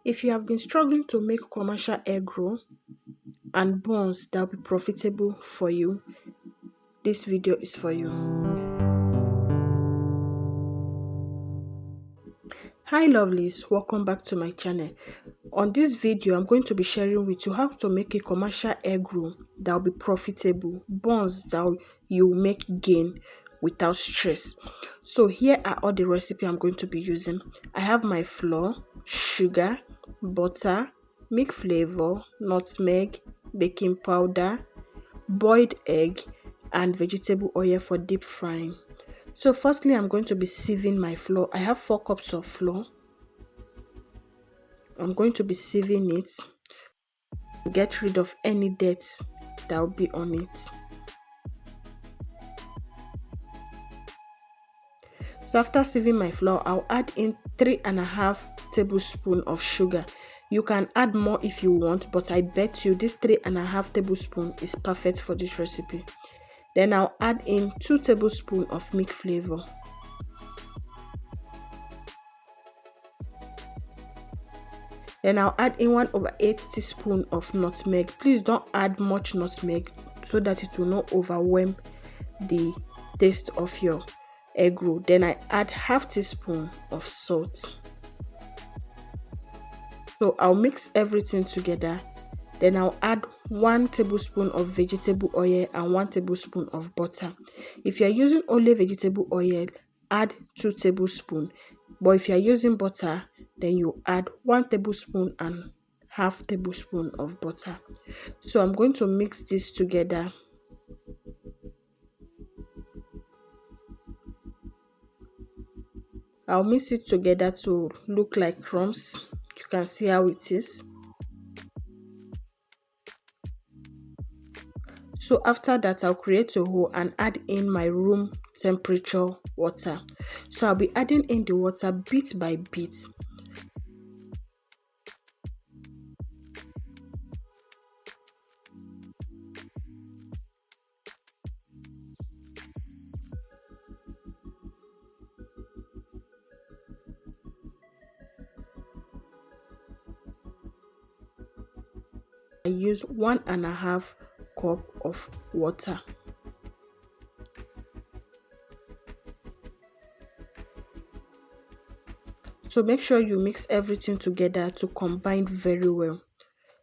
If you have been struggling to make commercial egg roll and buns that will be profitable for you, this video is for you. Hi lovelies, welcome back to my channel. On this video, I'm going to be sharing with you how to make a commercial egg roll that will be profitable, buns that you make gain without stress. So here are all the recipes I'm going to be using. I have my flour, sugar, butter, milk flavor, nutmeg, baking powder, boiled egg, and vegetable oil for deep frying. So firstly, I'm going to be sieving my flour. I have 4 cups of flour. I'm going to be sieving it to get rid of any dirt that will be on it. So after sieving my flour, I'll add in 3.5 tablespoons of sugar. You can add more if you want, but I bet you this 3.5 tablespoons is perfect for this recipe. Then I'll add in 2 tablespoons of milk flavor. Then I'll add in 1/8 teaspoon of nutmeg. Please don't add much nutmeg so that it will not overwhelm the taste of your egg roll. Then I add half teaspoon of salt. So I'll mix everything together. Then I'll add 1 tablespoon of vegetable oil and 1 tablespoon of butter. If you are using only vegetable oil, add 2 tablespoons. But if you are using butter, then you add 1 tablespoon and half tablespoon of butter. So I'm going to mix this together. I'll mix it together to look like crumbs. You can see how it is. So after that, I'll create a hole and add in my room temperature water. So I'll be adding in the water bit by bit. I use 1.5 cup of water. So make sure you mix everything together to combine very well.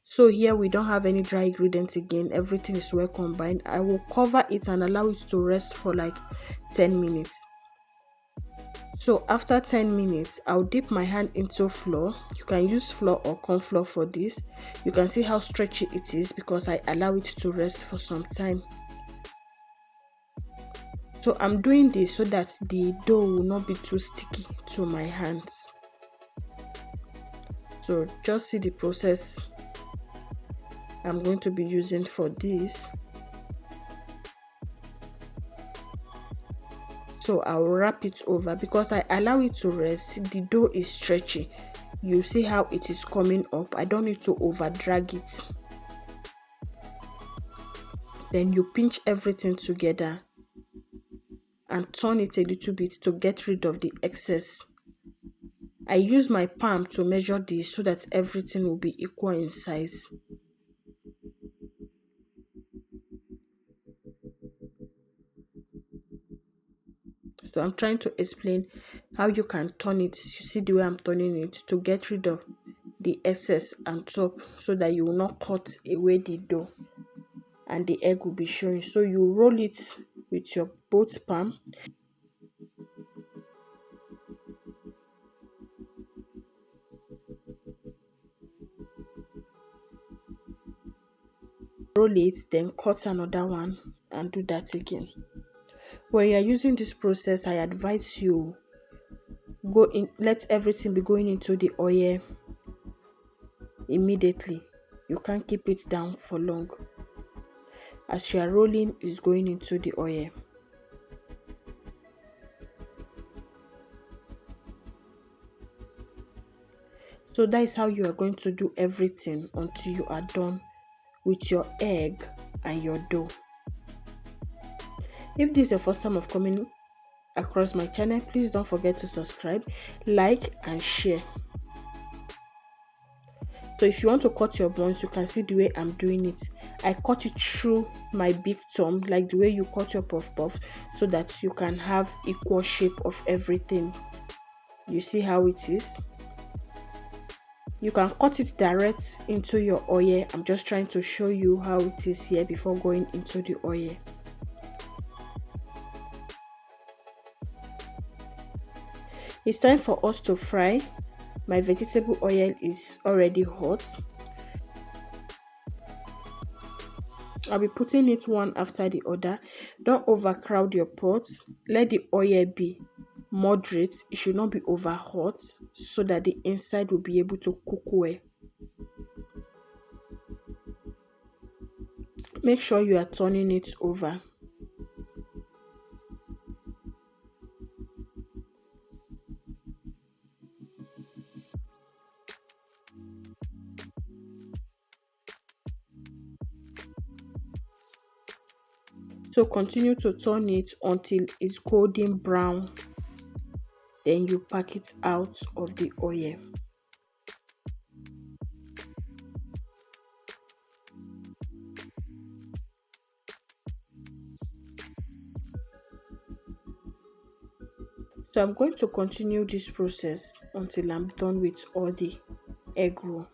So here we don't have any dry ingredients again. Everything is well combined. I will cover it and allow it to rest for like 10 minutes. So after 10 minutes, I'll dip my hand into flour. You can use flour or corn flour for this. You can see how stretchy it is because I allow it to rest for some time. So I'm doing this so that the dough will not be too sticky to my hands. So just see the process I'm going to be using for this. So I'll wrap it over because I allow it to rest. The dough is stretchy. You see how it is coming up. I don't need to over drag it. Then you pinch everything together and turn it a little bit to get rid of the excess. I use my palm to measure this so that everything will be equal in size. So I'm trying to explain how you can turn it. You see the way I'm turning it to get rid of the excess on top so that you will not cut away the dough and the egg will be showing. So you roll it with your both palm. Roll it, then cut another one and do that again. When you are using this process, I advise you go in, let everything be going into the oil immediately. You can't keep it down for long. As you are rolling, it's going into the oil. So that is how you are going to do everything until you are done with your egg and your dough. If this is your first time of coming across my channel, please don't forget to subscribe, like and share. So if you want to cut your buns, you can see the way I'm doing it. I cut it through my big thumb, like the way you cut your puff puff, so that you can have equal shape of everything. You see how it is? You can cut it direct into your oil. I'm just trying to show you how it is here before going into the oil. It's time for us to fry. My vegetable oil is already hot. I'll be putting it one after the other. Don't overcrowd your pot. Let the oil be moderate. It should not be over hot, so that the inside will be able to cook well. Make sure you are turning it over. So continue to turn it until it's golden brown. Then you pack it out of the oil. So I'm going to continue this process until I'm done with all the egg roll.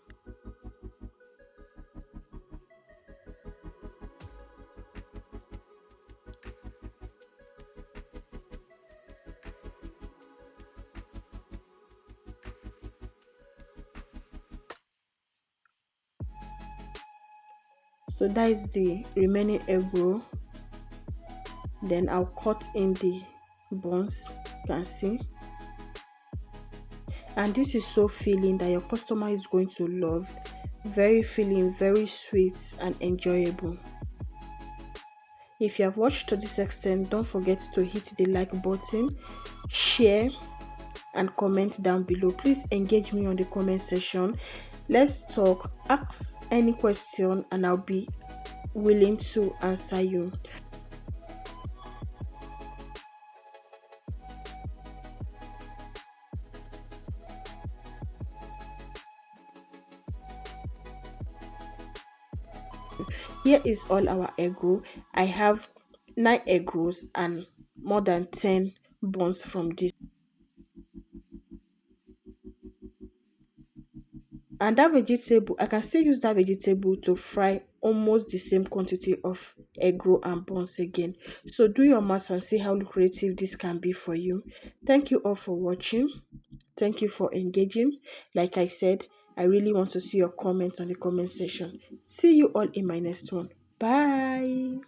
So that is the remaining egg roll. Then I'll cut in the buns, you can see. And this is so filling that your customer is going to love. Very filling, very sweet and enjoyable. If you have watched to this extent, don't forget to hit the like button, share and comment down below. Please engage me on the comment section. Let's talk, ask any question and I'll be willing to answer you. Here is all our egg roll. I have 9 egg rolls and more than 10 buns from this. And that vegetable, I can still use that vegetable to fry almost the same quantity of egg roll and buns again. So do your math and see how lucrative this can be for you. Thank you all for watching. Thank you for engaging. Like I said, I really want to see your comments on the comment section. See you all in my next one. Bye.